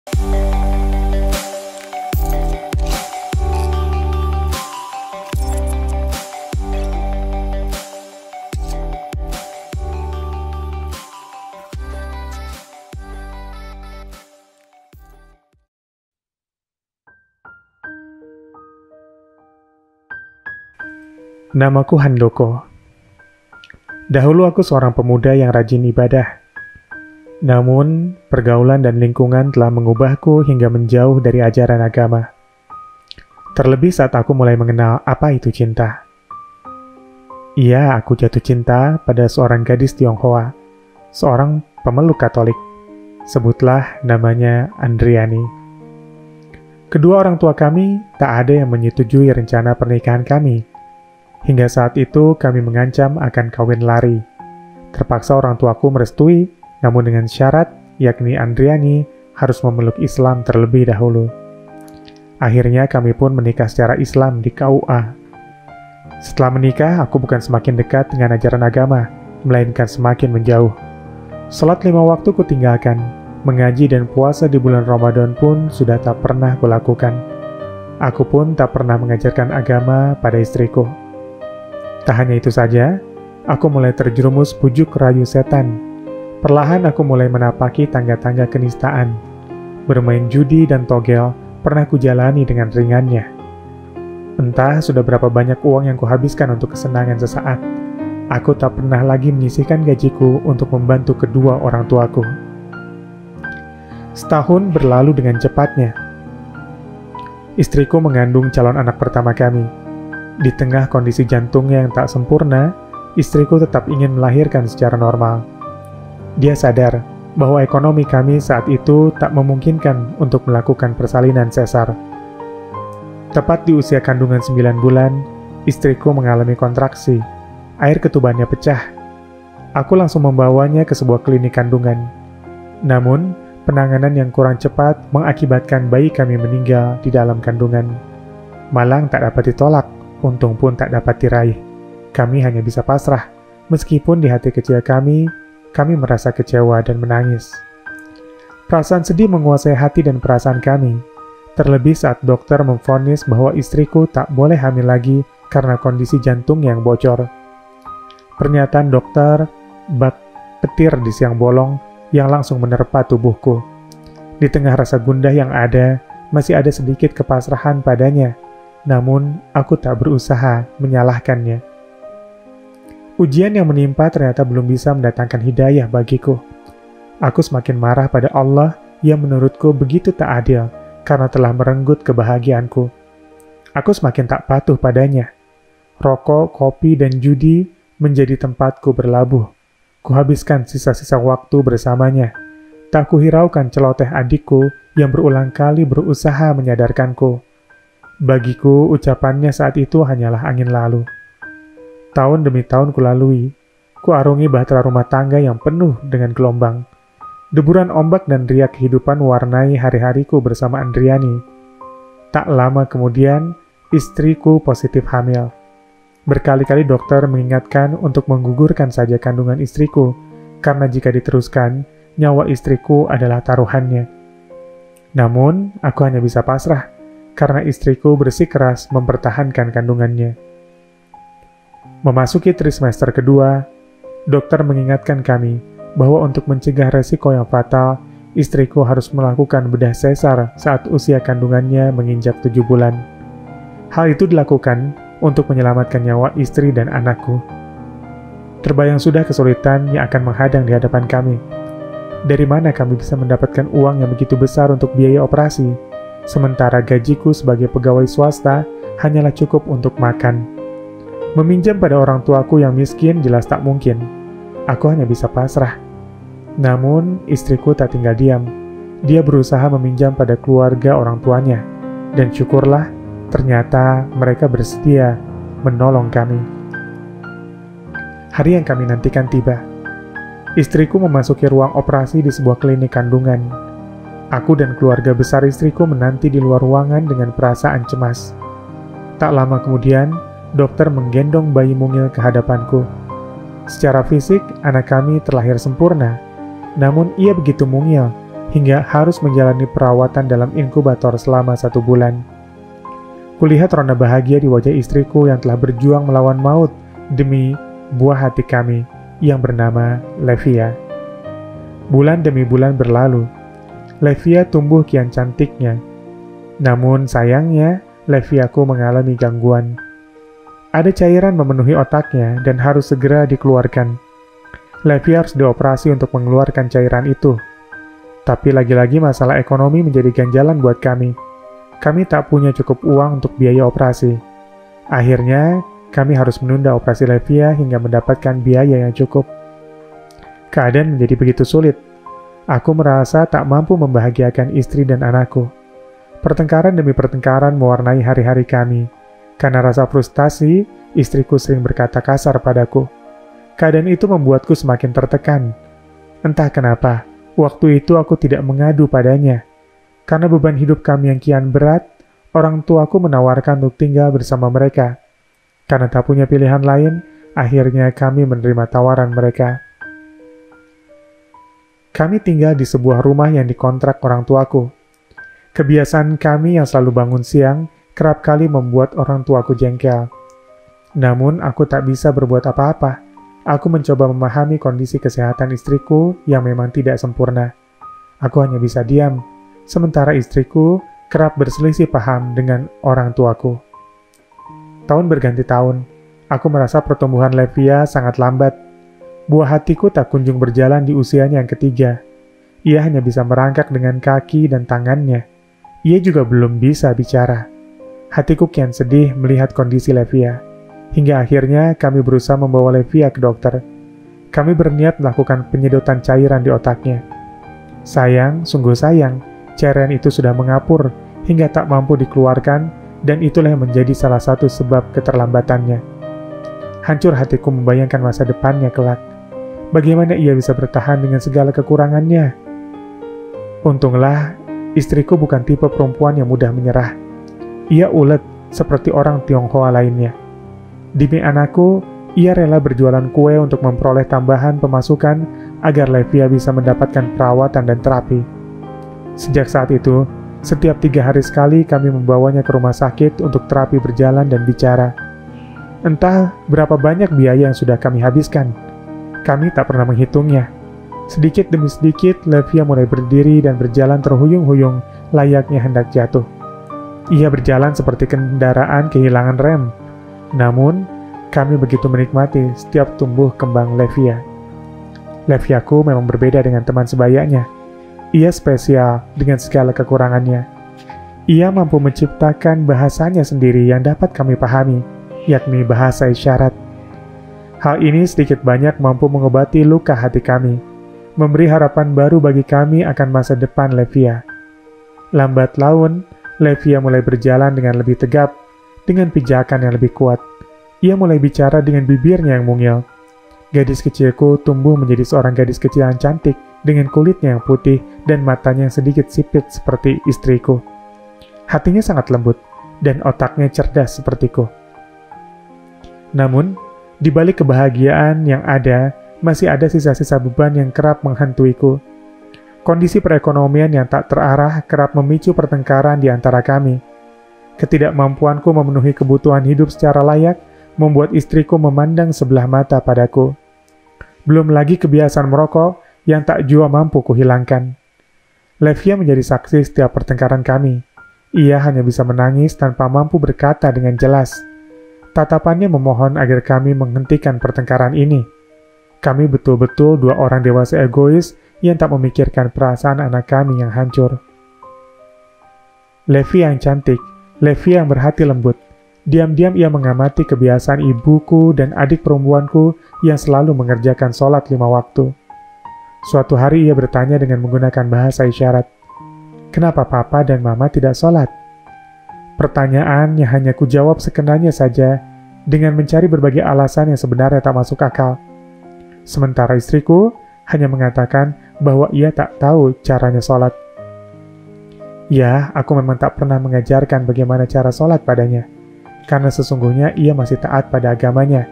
Namaku Handoko. Dahulu aku seorang pemuda yang rajin ibadah. Namun, pergaulan dan lingkungan telah mengubahku hingga menjauh dari ajaran agama. Terlebih saat aku mulai mengenal apa itu cinta. Iya, aku jatuh cinta pada seorang gadis Tionghoa, seorang pemeluk Katolik. Sebutlah namanya Andriani. Kedua orang tua kami tak ada yang menyetujui rencana pernikahan kami. Hingga saat itu kami mengancam akan kawin lari. Terpaksa orang tuaku merestui, namun dengan syarat, yakni Andriani harus memeluk Islam terlebih dahulu. Akhirnya kami pun menikah secara Islam di KUA. Setelah menikah, aku bukan semakin dekat dengan ajaran agama, melainkan semakin menjauh. Salat 5 waktu kutinggalkan, mengaji dan puasa di bulan Ramadan pun sudah tak pernah kulakukan. Aku pun tak pernah mengajarkan agama pada istriku. Tak hanya itu saja, aku mulai terjerumus bujuk rayu setan. Perlahan aku mulai menapaki tangga-tangga kenistaan. Bermain judi dan togel pernah kujalani dengan ringannya. Entah sudah berapa banyak uang yang kuhabiskan untuk kesenangan sesaat. Aku tak pernah lagi menyisihkan gajiku untuk membantu kedua orang tuaku. Setahun berlalu dengan cepatnya. Istriku mengandung calon anak pertama kami. Di tengah kondisi jantungnya yang tak sempurna, istriku tetap ingin melahirkan secara normal. Dia sadar bahwa ekonomi kami saat itu tak memungkinkan untuk melakukan persalinan sesar. Tepat di usia kandungan 9 bulan, istriku mengalami kontraksi. Air ketubannya pecah. Aku langsung membawanya ke sebuah klinik kandungan. Namun, penanganan yang kurang cepat mengakibatkan bayi kami meninggal di dalam kandungan. Malang tak dapat ditolak. Untung pun tak dapat diraih. Kami hanya bisa pasrah, meskipun di hati kecil kami merasa kecewa dan menangis. Perasaan sedih menguasai hati dan perasaan kami, terlebih saat dokter memvonis bahwa istriku tak boleh hamil lagi karena kondisi jantung yang bocor. Pernyataan dokter bak petir di siang bolong yang langsung menerpa tubuhku. Di tengah rasa gundah yang ada, masih ada sedikit kepasrahan padanya. Namun, aku tak berusaha menyalahkannya. Ujian yang menimpa ternyata belum bisa mendatangkan hidayah bagiku. Aku semakin marah pada Allah yang menurutku begitu tak adil karena telah merenggut kebahagiaanku. Aku semakin tak patuh padanya. Rokok, kopi, dan judi menjadi tempatku berlabuh. Kuhabiskan sisa-sisa waktu bersamanya. Tak kuhiraukan celoteh adikku yang berulang kali berusaha menyadarkanku. Bagiku, ucapannya saat itu hanyalah angin lalu. Tahun demi tahun kulalui, kuarungi bahtera rumah tangga yang penuh dengan gelombang. Deburan ombak dan riak kehidupan warnai hari-hariku bersama Andriani. Tak lama kemudian, istriku positif hamil. Berkali-kali dokter mengingatkan untuk menggugurkan saja kandungan istriku, karena jika diteruskan, nyawa istriku adalah taruhannya. Namun, aku hanya bisa pasrah, karena istriku bersikeras mempertahankan kandungannya. Memasuki trimester kedua, dokter mengingatkan kami bahwa untuk mencegah resiko yang fatal, istriku harus melakukan bedah sesar saat usia kandungannya menginjak 7 bulan. Hal itu dilakukan untuk menyelamatkan nyawa istri dan anakku. Terbayang sudah kesulitan yang akan menghadang di hadapan kami. Dari mana kami bisa mendapatkan uang yang begitu besar untuk biaya operasi? Sementara gajiku sebagai pegawai swasta hanyalah cukup untuk makan. Meminjam pada orang tuaku yang miskin jelas tak mungkin. Aku hanya bisa pasrah. Namun, istriku tak tinggal diam. Dia berusaha meminjam pada keluarga orang tuanya. Dan syukurlah, ternyata mereka bersedia menolong kami. Hari yang kami nantikan tiba. Istriku memasuki ruang operasi di sebuah klinik kandungan. Aku dan keluarga besar istriku menanti di luar ruangan dengan perasaan cemas. Tak lama kemudian, dokter menggendong bayi mungil ke hadapanku. Secara fisik, anak kami terlahir sempurna. Namun ia begitu mungil, hingga harus menjalani perawatan dalam inkubator selama 1 bulan. Kulihat rona bahagia di wajah istriku yang telah berjuang melawan maut demi buah hati kami yang bernama Levia. Bulan demi bulan berlalu. Levia tumbuh kian cantiknya. Namun sayangnya, Leviaku mengalami gangguan. Ada cairan memenuhi otaknya dan harus segera dikeluarkan. Levia harus dioperasi untuk mengeluarkan cairan itu. Tapi lagi-lagi masalah ekonomi menjadi ganjalan buat kami. Kami tak punya cukup uang untuk biaya operasi. Akhirnya, kami harus menunda operasi Levia hingga mendapatkan biaya yang cukup. Keadaan menjadi begitu sulit. Aku merasa tak mampu membahagiakan istri dan anakku. Pertengkaran demi pertengkaran mewarnai hari-hari kami. Karena rasa frustasi, istriku sering berkata kasar padaku. Keadaan itu membuatku semakin tertekan. Entah kenapa, waktu itu aku tidak mengadu padanya. Karena beban hidup kami yang kian berat, orang tuaku menawarkan untuk tinggal bersama mereka. Karena tak punya pilihan lain, akhirnya kami menerima tawaran mereka. Kami tinggal di sebuah rumah yang dikontrak orang tuaku. Kebiasaan kami yang selalu bangun siang kerap kali membuat orang tuaku jengkel. Namun aku tak bisa berbuat apa-apa. Aku mencoba memahami kondisi kesehatan istriku yang memang tidak sempurna. Aku hanya bisa diam, sementara istriku kerap berselisih paham dengan orang tuaku. Tahun berganti tahun, aku merasa pertumbuhan Levia sangat lambat. Buah hatiku tak kunjung berjalan di usianya yang ketiga. Ia hanya bisa merangkak dengan kaki dan tangannya. Ia juga belum bisa bicara. Hatiku kian sedih melihat kondisi Levia. Hingga akhirnya kami berusaha membawa Levia ke dokter. Kami berniat melakukan penyedotan cairan di otaknya. Sayang, sungguh sayang, cairan itu sudah mengapur hingga tak mampu dikeluarkan, dan itulah yang menjadi salah satu sebab keterlambatannya. Hancur hatiku membayangkan masa depannya kelak. Bagaimana ia bisa bertahan dengan segala kekurangannya? Untunglah, istriku bukan tipe perempuan yang mudah menyerah. Ia ulet seperti orang Tionghoa lainnya. Demi anakku, ia rela berjualan kue untuk memperoleh tambahan pemasukan agar Levia bisa mendapatkan perawatan dan terapi. Sejak saat itu, setiap 3 hari sekali kami membawanya ke rumah sakit untuk terapi berjalan dan bicara. Entah berapa banyak biaya yang sudah kami habiskan. Kami tak pernah menghitungnya. Sedikit demi sedikit, Levia mulai berdiri dan berjalan terhuyung-huyung layaknya hendak jatuh. Ia berjalan seperti kendaraan kehilangan rem. Namun, kami begitu menikmati setiap tumbuh kembang Levia. Leviaku memang berbeda dengan teman sebayanya. Ia spesial dengan segala kekurangannya. Ia mampu menciptakan bahasanya sendiri yang dapat kami pahami, yakni bahasa isyarat. Hal ini sedikit banyak mampu mengobati luka hati kami, memberi harapan baru bagi kami akan masa depan Levia. Lambat laun, Levia mulai berjalan dengan lebih tegap, dengan pijakan yang lebih kuat. Ia mulai bicara dengan bibirnya yang mungil. Gadis kecilku tumbuh menjadi seorang gadis kecil yang cantik, dengan kulitnya yang putih dan matanya yang sedikit sipit seperti istriku. Hatinya sangat lembut, dan otaknya cerdas sepertiku. Namun, di balik kebahagiaan yang ada, masih ada sisa-sisa beban yang kerap menghantuiku. Kondisi perekonomian yang tak terarah kerap memicu pertengkaran di antara kami. Ketidakmampuanku memenuhi kebutuhan hidup secara layak membuat istriku memandang sebelah mata padaku. Belum lagi kebiasaan merokok yang tak jua mampu kuhilangkan. Levia menjadi saksi setiap pertengkaran kami. Ia hanya bisa menangis tanpa mampu berkata dengan jelas. Tatapannya memohon agar kami menghentikan pertengkaran ini. Kami betul-betul 2 orang dewasa egois yang tak memikirkan perasaan anak kami yang hancur. Levia yang cantik, Levia yang berhati lembut. Diam-diam ia mengamati kebiasaan ibuku dan adik perempuanku yang selalu mengerjakan sholat 5 waktu. Suatu hari ia bertanya dengan menggunakan bahasa isyarat. Kenapa papa dan mama tidak sholat? Pertanyaan yang hanya kujawab sekenanya saja dengan mencari berbagai alasan yang sebenarnya tak masuk akal. Sementara istriku hanya mengatakan bahwa ia tak tahu caranya sholat. Ya, aku memang tak pernah mengajarkan bagaimana cara sholat padanya. Karena sesungguhnya ia masih taat pada agamanya.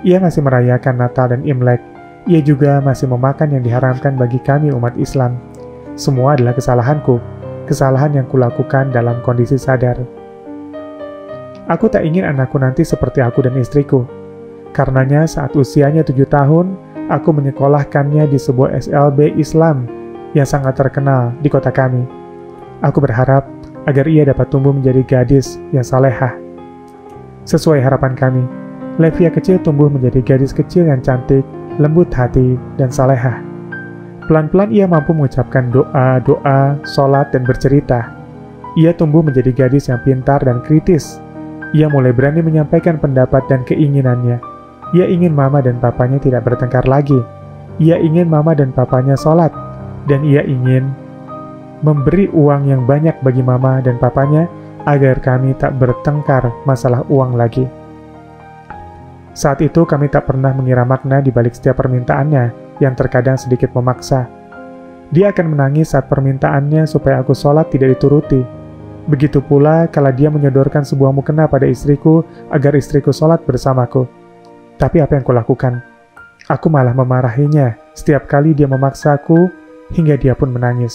Ia masih merayakan Natal dan Imlek. Ia juga masih memakan yang diharamkan bagi kami umat Islam. Semua adalah kesalahanku, kesalahan yang kulakukan dalam kondisi sadar. Aku tak ingin anakku nanti seperti aku dan istriku. Karenanya saat usianya 7 tahun, aku menyekolahkannya di sebuah SLB Islam yang sangat terkenal di kota kami. Aku berharap agar ia dapat tumbuh menjadi gadis yang salehah. Sesuai harapan kami, Levia kecil tumbuh menjadi gadis kecil yang cantik, lembut hati, dan salehah. Pelan-pelan ia mampu mengucapkan doa-doa, sholat, dan bercerita. Ia tumbuh menjadi gadis yang pintar dan kritis. Ia mulai berani menyampaikan pendapat dan keinginannya. Ia ingin mama dan papanya tidak bertengkar lagi. Ia ingin mama dan papanya sholat. Dan ia ingin memberi uang yang banyak bagi mama dan papanya agar kami tak bertengkar masalah uang lagi. Saat itu kami tak pernah mengira makna di balik setiap permintaannya yang terkadang sedikit memaksa. Dia akan menangis saat permintaannya supaya aku sholat tidak dituruti. Begitu pula kala dia menyodorkan sebuah mukena pada istriku agar istriku sholat bersamaku. Tapi apa yang kulakukan? Aku malah memarahinya setiap kali dia memaksaku hingga dia pun menangis.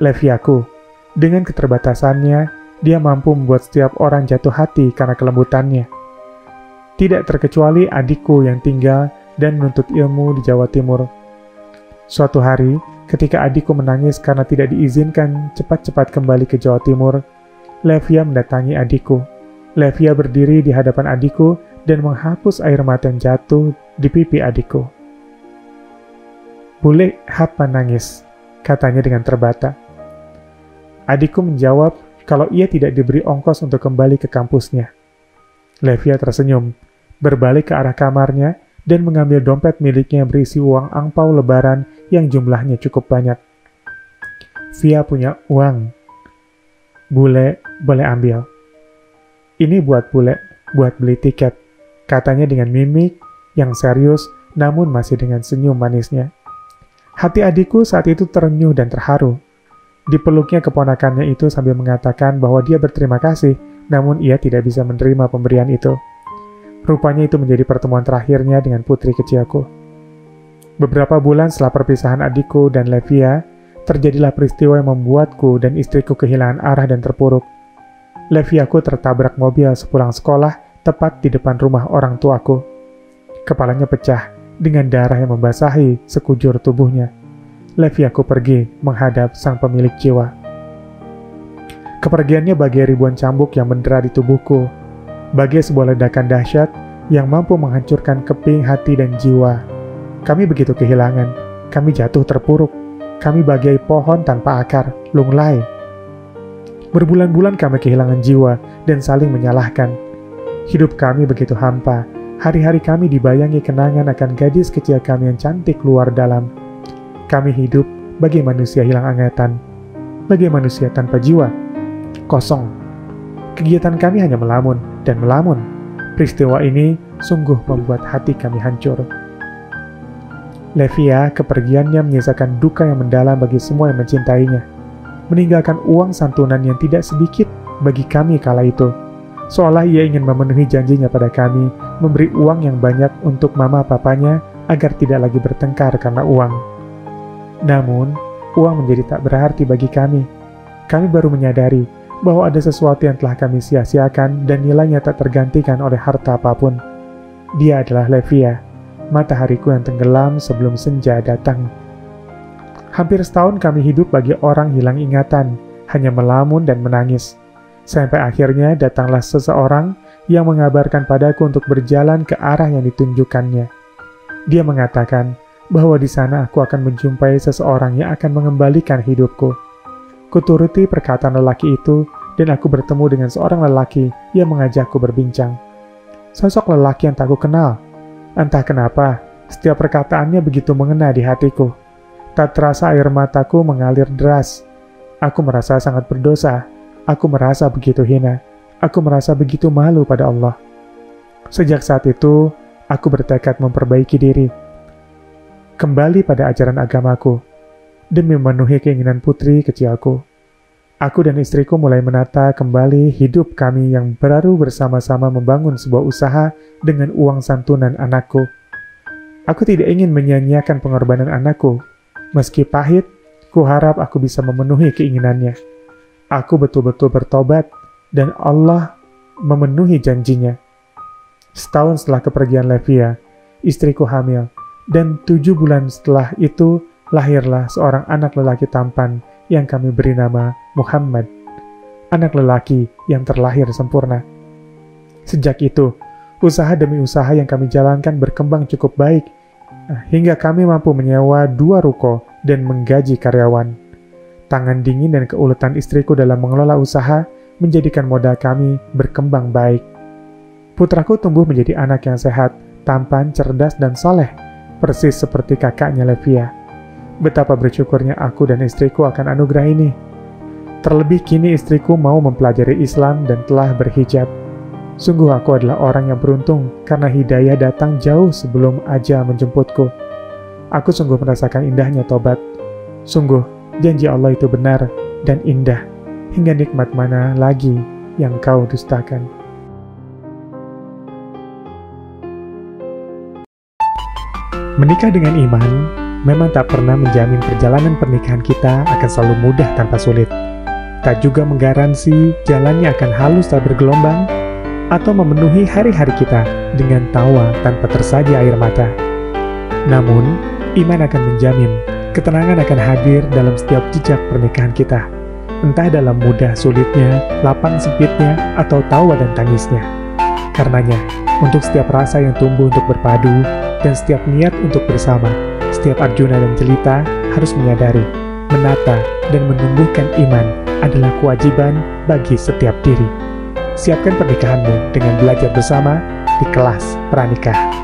Leviaku, dengan keterbatasannya, dia mampu membuat setiap orang jatuh hati karena kelembutannya. Tidak terkecuali adikku yang tinggal dan menuntut ilmu di Jawa Timur. Suatu hari, ketika adikku menangis karena tidak diizinkan cepat-cepat kembali ke Jawa Timur, Levia mendatangi adikku. Levia berdiri di hadapan adikku dan menghapus air mata yang jatuh di pipi adikku. "Bule, apa nangis?" katanya dengan terbata. Adikku menjawab kalau ia tidak diberi ongkos untuk kembali ke kampusnya. Levia tersenyum, berbalik ke arah kamarnya, dan mengambil dompet miliknya yang berisi uang angpau lebaran yang jumlahnya cukup banyak. "Via punya uang. Bule, boleh ambil. Ini buat bule, buat beli tiket," katanya dengan mimik yang serius namun masih dengan senyum manisnya. Hati adikku saat itu terenyuh dan terharu. Dipeluknya keponakannya itu sambil mengatakan bahwa dia berterima kasih, namun ia tidak bisa menerima pemberian itu. Rupanya itu menjadi pertemuan terakhirnya dengan putri kecilku. Beberapa bulan setelah perpisahan adikku dan Levia, terjadilah peristiwa yang membuatku dan istriku kehilangan arah dan terpuruk. Leviaku tertabrak mobil sepulang sekolah tepat di depan rumah orang tuaku. Kepalanya pecah dengan darah yang membasahi sekujur tubuhnya. Leviaku pergi menghadap sang pemilik jiwa. Kepergiannya bagai ribuan cambuk yang mendera di tubuhku, bagai sebuah ledakan dahsyat yang mampu menghancurkan keping hati dan jiwa. Kami begitu kehilangan, kami jatuh terpuruk, kami bagai pohon tanpa akar, lunglai. Berbulan-bulan kami kehilangan jiwa dan saling menyalahkan. Hidup kami begitu hampa, hari-hari kami dibayangi kenangan akan gadis kecil kami yang cantik luar dalam. Kami hidup bagai manusia hilang ingatan, bagai manusia tanpa jiwa, kosong. Kegiatan kami hanya melamun dan melamun. Peristiwa ini sungguh membuat hati kami hancur. Levia kepergiannya menyisakan duka yang mendalam bagi semua yang mencintainya, meninggalkan uang santunan yang tidak sedikit bagi kami kala itu, seolah ia ingin memenuhi janjinya pada kami, memberi uang yang banyak untuk mama papanya agar tidak lagi bertengkar karena uang. Namun, uang menjadi tak berarti bagi kami. Kami baru menyadari bahwa ada sesuatu yang telah kami sia-siakan dan nilainya tak tergantikan oleh harta apapun. Dia adalah Levia, matahariku yang tenggelam sebelum senja datang. Hampir setahun kami hidup bagi orang hilang ingatan, hanya melamun dan menangis. Sampai akhirnya datanglah seseorang yang mengabarkan padaku untuk berjalan ke arah yang ditunjukkannya. Dia mengatakan bahwa di sana aku akan menjumpai seseorang yang akan mengembalikan hidupku. Kuturuti perkataan lelaki itu, dan aku bertemu dengan seorang lelaki yang mengajakku berbincang. Sosok lelaki yang tak aku kenal. Entah kenapa, setiap perkataannya begitu mengena di hatiku. Tak terasa air mataku mengalir deras. Aku merasa sangat berdosa. Aku merasa begitu hina. Aku merasa begitu malu pada Allah. Sejak saat itu, aku bertekad memperbaiki diri, kembali pada ajaran agamaku, demi memenuhi keinginan putri kecilku. Aku dan istriku mulai menata kembali hidup kami yang baru bersama-sama membangun sebuah usaha dengan uang santunan anakku. Aku tidak ingin menyia-nyiakan pengorbanan anakku. Meski pahit, Kuharap aku bisa memenuhi keinginannya. Aku betul-betul bertobat dan Allah memenuhi janjinya. Setahun setelah kepergian Levia, istriku hamil, dan 7 bulan setelah itu lahirlah seorang anak lelaki tampan yang kami beri nama Muhammad. Anak lelaki yang terlahir sempurna. Sejak itu, usaha demi usaha yang kami jalankan berkembang cukup baik, hingga kami mampu menyewa 2 ruko dan menggaji karyawan. Tangan dingin dan keuletan istriku dalam mengelola usaha menjadikan modal kami berkembang baik. Putraku tumbuh menjadi anak yang sehat, tampan, cerdas, dan soleh, persis seperti kakaknya Levia. Betapa bersyukurnya aku dan istriku akan anugerah ini. Terlebih kini istriku mau mempelajari Islam dan telah berhijab. Sungguh aku adalah orang yang beruntung karena hidayah datang jauh sebelum ajal menjemputku. Aku sungguh merasakan indahnya tobat. Sungguh, janji Allah itu benar dan indah, hingga nikmat mana lagi yang kau dustakan. Menikah dengan iman memang tak pernah menjamin perjalanan pernikahan kita akan selalu mudah tanpa sulit. Tak juga menggaransi jalannya akan halus tak bergelombang atau memenuhi hari-hari kita dengan tawa tanpa tersaji air mata. Namun, iman akan menjamin ketenangan akan hadir dalam setiap jejak pernikahan kita, entah dalam mudah sulitnya, lapang sempitnya, atau tawa dan tangisnya. Karenanya, untuk setiap rasa yang tumbuh untuk berpadu, dan setiap niat untuk bersama, setiap Arjuna dan Jelita harus menyadari, menata, dan menumbuhkan iman adalah kewajiban bagi setiap diri. Siapkan pernikahanmu dengan belajar bersama di kelas pranikah.